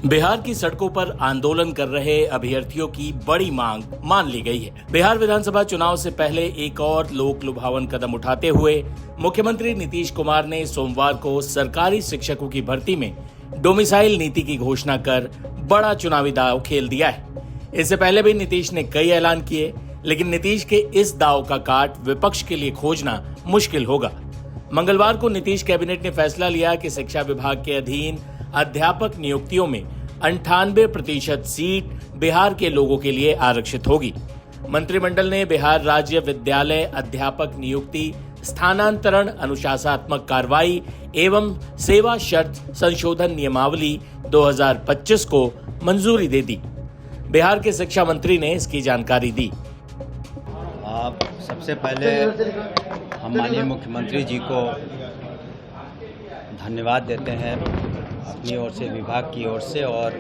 बिहार की सड़कों पर आंदोलन कर रहे अभ्यर्थियों की बड़ी मांग मान ली गई है। बिहार विधानसभा चुनाव से पहले एक और लोक लुभावन कदम उठाते हुए मुख्यमंत्री नीतीश कुमार ने सोमवार को सरकारी शिक्षकों की भर्ती में डोमिसाइल नीति की घोषणा कर बड़ा चुनावी दांव खेल दिया है। इससे पहले भी नीतीश ने कई ऐलान किए, लेकिन नीतीश के इस दांव का काट विपक्ष के लिए खोजना मुश्किल होगा। मंगलवार को नीतीश कैबिनेट ने फैसला लिया कि शिक्षा विभाग के अधीन अध्यापक नियुक्तियों में 98% सीट बिहार के लोगों के लिए आरक्षित होगी। मंत्रिमंडल ने बिहार राज्य विद्यालय अध्यापक नियुक्ति, स्थानांतरण, अनुशासनात्मक कार्रवाई एवं सेवा शर्त संशोधन नियमावली 2025 को मंजूरी दे दी। बिहार के शिक्षा मंत्री ने इसकी जानकारी दी। सबसे पहले हम माननीय मुख्यमंत्री जी को धन्यवाद देते हैं अपनी ओर से, विभाग की ओर से और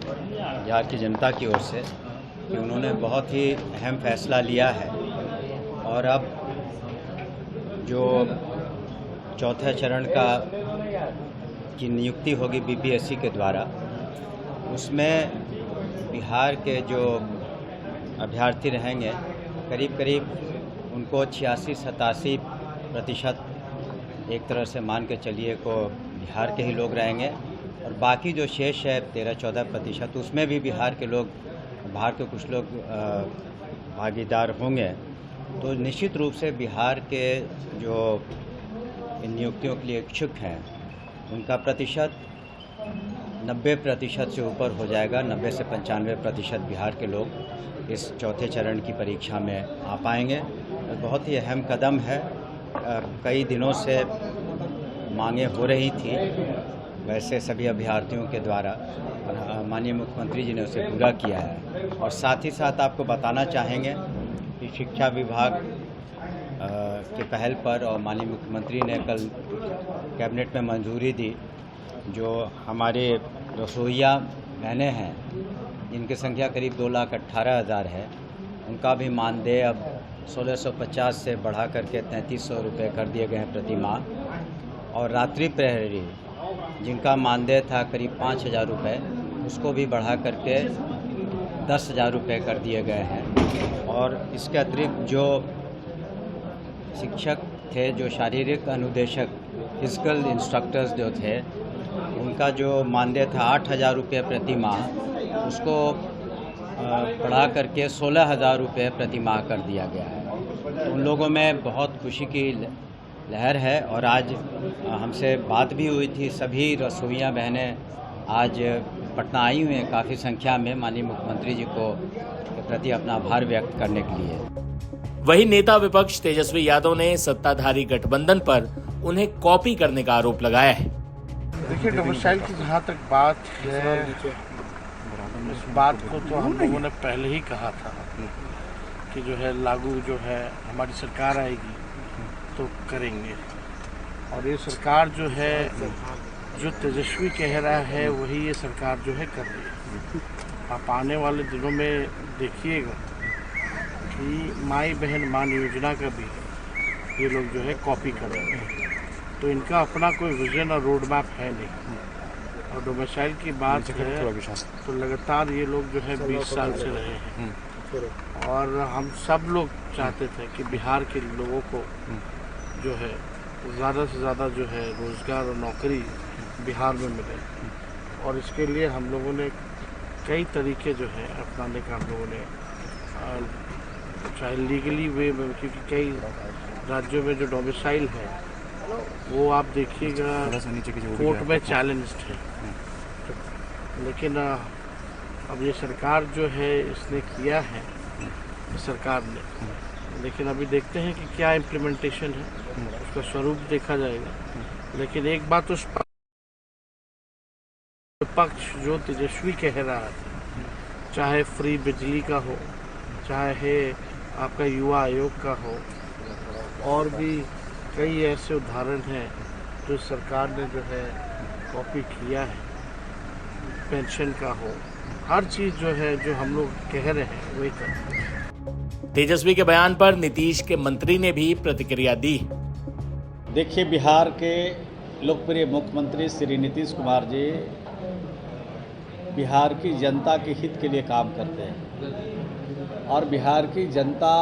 बिहार की जनता की ओर से कि उन्होंने बहुत ही अहम फैसला लिया है। और अब जो चौथे चरण की नियुक्ति होगी बीपीएससी के द्वारा, उसमें बिहार के जो अभ्यर्थी रहेंगे करीब करीब उनको 86-87% एक तरह से मान के चलिए को बिहार के ही लोग रहेंगे, और बाकी जो शेष है 13-14% उसमें भी बिहार के लोग, बाहर के कुछ लोग भागीदार होंगे। तो निश्चित रूप से बिहार के जो इन नियुक्तियों के लिए इच्छुक हैं उनका प्रतिशत 90% से ऊपर हो जाएगा। 90 से 95% बिहार के लोग इस चौथे चरण की परीक्षा में आ पाएंगे। बहुत ही अहम कदम है। कई दिनों से मांगे हो रही थी वैसे सभी अभ्यर्थियों के द्वारा, माननीय मुख्यमंत्री जी ने उसे पूरा किया है। और साथ ही साथ आपको बताना चाहेंगे कि शिक्षा विभाग के पहल पर और माननीय मुख्यमंत्री ने कल कैबिनेट में मंजूरी दी, जो हमारे रसोइया बहनें हैं जिनकी संख्या करीब 2,18,000 है, उनका भी मानदेय अब 1,650 से बढ़ा करके 3,300 रुपये कर दिए गए हैं प्रति माह। और रात्रि प्रहरी जिनका मानदेय था करीब 5,000 रुपये, उसको भी बढ़ा करके 10,000 रुपये कर दिए गए हैं। और इसके अतिरिक्त जो शिक्षक थे, जो शारीरिक अनुदेशक, फिजिकल इंस्ट्रक्टर्स जो थे, उनका जो मानदेय था 8,000 रुपये प्रति माह, उसको बढ़ा करके 16,000 रुपये प्रति माह कर दिया गया है। उन लोगों में बहुत खुशी की लहर है। और आज हमसे बात भी हुई थी, सभी रसोइया बहनें आज पटना आई हुई हैं काफ़ी संख्या में माननीय मुख्यमंत्री जी को के प्रति अपना आभार व्यक्त करने के लिए। वहीं नेता विपक्ष तेजस्वी यादव ने सत्ताधारी गठबंधन पर उन्हें कॉपी करने का आरोप लगाया है। देखिए, डोमिसाइल की जहाँ तक बात है, इस बात को तो हम लोगों ने पहले ही कहा था कि जो है लागू जो है हमारी सरकार आएगी तो करेंगे। और ये सरकार जो है, जो तेजस्वी कह रहा है वही ये सरकार जो है कर रही है। आप आने वाले दिनों में देखिएगा कि माई बहन मान योजना का भी ये लोग जो है कॉपी कर रहे हैं। तो इनका अपना कोई विजन और रोड मैप है नहीं। और डोमिसाइल की बात है तो लगातार ये लोग जो है 20 साल से रहे हैं। और हम सब लोग चाहते थे कि बिहार के लोगों को जो है ज़्यादा से ज़्यादा जो है रोज़गार और नौकरी बिहार में मिले। और इसके लिए हम लोगों ने कई तरीके जो है अपनाने का हम लोगों ने, चाहे लीगली वे में, क्योंकि कई राज्यों में जो डोमिसाइल है वो आप देखिएगा कोर्ट में चैलेंज्ड है। लेकिन अब ये सरकार जो है इसने किया है, सरकार ने, लेकिन अभी देखते हैं कि क्या इम्प्लीमेंटेशन है, उसका स्वरूप देखा जाएगा। लेकिन एक बात उस पक्ष जो तेजस्वी कह रहा है, चाहे फ्री बिजली का हो, चाहे आपका युवा आयोग का हो, और भी कई ऐसे उदाहरण हैं जो सरकार ने जो है कॉपी किया है, पेंशन का हो, हर चीज़ जो है जो हम लोग कह रहे हैं वही कर। तेजस्वी के बयान पर नीतीश के मंत्री ने भी प्रतिक्रिया दी। देखिए, बिहार के लोकप्रिय मुख्यमंत्री श्री नीतीश कुमार जी बिहार की जनता के हित के लिए काम करते हैं और बिहार की जनता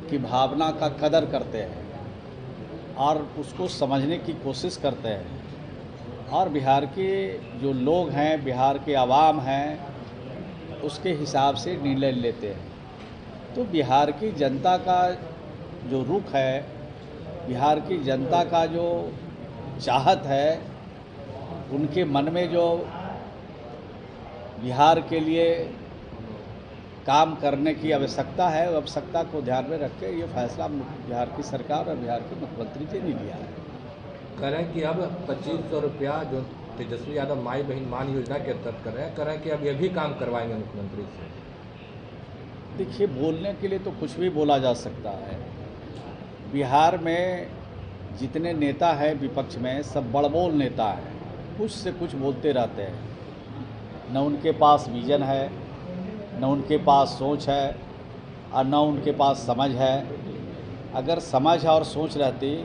की भावना का कदर करते हैं और उसको समझने की कोशिश करते हैं और बिहार के जो लोग हैं, बिहार के आवाम हैं, उसके हिसाब से निर्णय लेते हैं। तो बिहार की जनता का जो रुख है, बिहार की जनता का जो चाहत है, उनके मन में जो बिहार के लिए काम करने की आवश्यकता है, वो आवश्यकता को ध्यान में रख के ये फैसला बिहार की सरकार और बिहार के मुख्यमंत्री जी ने लिया है। कह रहे हैं कि अब 2500 रुपया जो तेजस्वी यादव माई बहन मान योजना के तहत कर रहे हैं कि अब ये भी काम करवाएंगे मुख्यमंत्री से। देखिए, बोलने के लिए तो कुछ भी बोला जा सकता है। बिहार में जितने नेता हैं विपक्ष में, सब बड़बोल नेता हैं, कुछ से कुछ बोलते रहते हैं। न उनके पास विजन है, न उनके पास सोच है और न उनके पास समझ है। अगर समझ और सोच रहती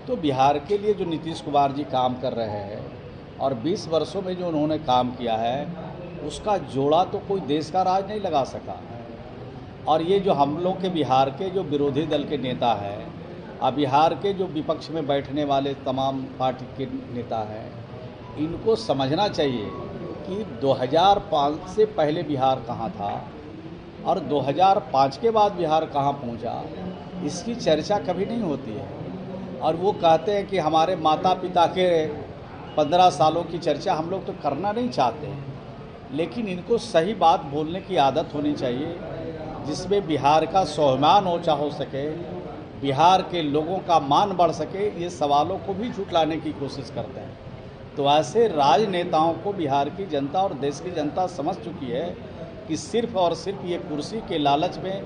तो बिहार के लिए जो नीतीश कुमार जी काम कर रहे हैं और 20 वर्षों में जो उन्होंने काम किया है, उसका जोड़ा तो कोई देश का राज नहीं लगा सका। और ये जो हम लोग के बिहार के जो विरोधी दल के नेता हैं और बिहार के जो विपक्ष में बैठने वाले तमाम पार्टी के नेता हैं, इनको समझना चाहिए कि 2005 से पहले बिहार कहाँ था और 2005 के बाद बिहार कहाँ पहुँचा, इसकी चर्चा कभी नहीं होती है। और वो कहते हैं कि हमारे माता पिता के 15 सालों की चर्चा हम लोग तो करना नहीं चाहते, लेकिन इनको सही बात बोलने की आदत होनी चाहिए, जिसमें बिहार का स्वाभिमान ऊंचा हो सके, बिहार के लोगों का मान बढ़ सके। ये सवालों को भी झुठलाने की कोशिश करते हैं। तो ऐसे राजनेताओं को बिहार की जनता और देश की जनता समझ चुकी है कि सिर्फ और सिर्फ ये कुर्सी के लालच में,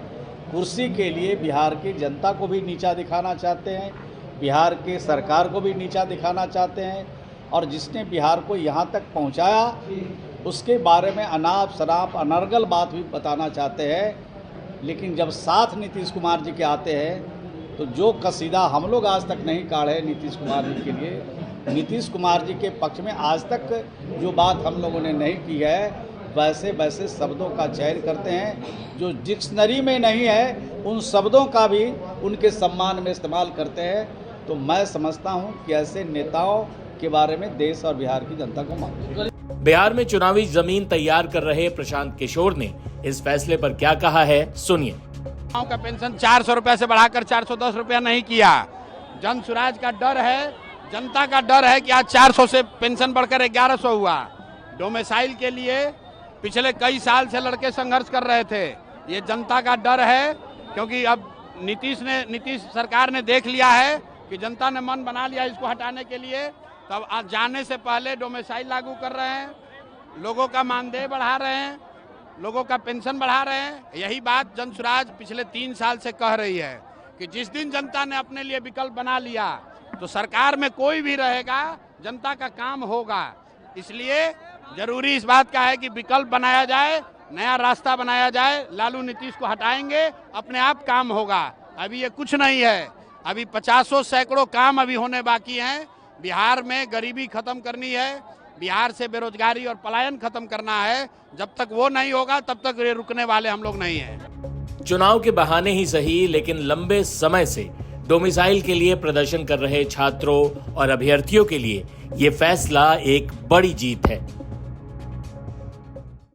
कुर्सी के लिए बिहार की जनता को भी नीचा दिखाना चाहते हैं, बिहार के सरकार को भी नीचा दिखाना चाहते हैं और जिसने बिहार को यहाँ तक पहुँचाया उसके बारे में अनाप शनाप अनर्गल बात भी बताना चाहते हैं। लेकिन जब साथ नीतीश कुमार जी के आते हैं तो जो कसीदा हम लोग आज तक नहीं काढ़े नीतीश कुमार जी के लिए, नीतीश कुमार जी के पक्ष में आज तक जो बात हम लोगों ने नहीं की है, वैसे वैसे शब्दों का चयन करते हैं जो डिक्शनरी में नहीं है, उन शब्दों का भी उनके सम्मान में इस्तेमाल करते हैं। तो मैं समझता हूं कि ऐसे नेताओं के बारे में देश और बिहार की जनता को मालूम। बिहार में चुनावी जमीन तैयार कर रहे प्रशांत किशोर ने इस फैसले पर क्या कहा है, सुनिए। गाँव का पेंशन 400 रुपया से बढ़ाकर 410 रुपया नहीं किया। जन सुराज का डर है, जनता का डर है कि आज 400 से पेंशन बढ़कर 1100 हुआ। डोमिसाइल के लिए पिछले कई साल से लड़के संघर्ष कर रहे थे। ये जनता का डर है, क्योंकि अब नीतीश सरकार ने देख लिया है कि जनता ने मन बना लिया इसको हटाने के लिए। तब आज जाने से पहले डोमिसाइल लागू कर रहे हैं, लोगों का मानदेय बढ़ा रहे हैं, लोगों का पेंशन बढ़ा रहे हैं। यही बात जन सुराज पिछले 3 साल से कह रही है कि जिस दिन जनता ने अपने लिए विकल्प बना लिया तो सरकार में कोई भी रहेगा, जनता का काम होगा। इसलिए जरूरी इस बात का है कि विकल्प बनाया जाए, नया रास्ता बनाया जाए। लालू नीतीश को हटाएंगे, अपने आप काम होगा। अभी ये कुछ नहीं है, अभी 50 सैकड़ों काम अभी होने बाकी हैं। बिहार में गरीबी खत्म करनी है, बिहार से बेरोजगारी और पलायन खत्म करना है। जब तक वो नहीं होगा तब तक ये रुकने वाले हम लोग नहीं हैं। चुनाव के बहाने ही सही, लेकिन लंबे समय से डोमिसाइल के लिए प्रदर्शन कर रहे छात्रों और अभ्यर्थियों के लिए ये फैसला एक बड़ी जीत है।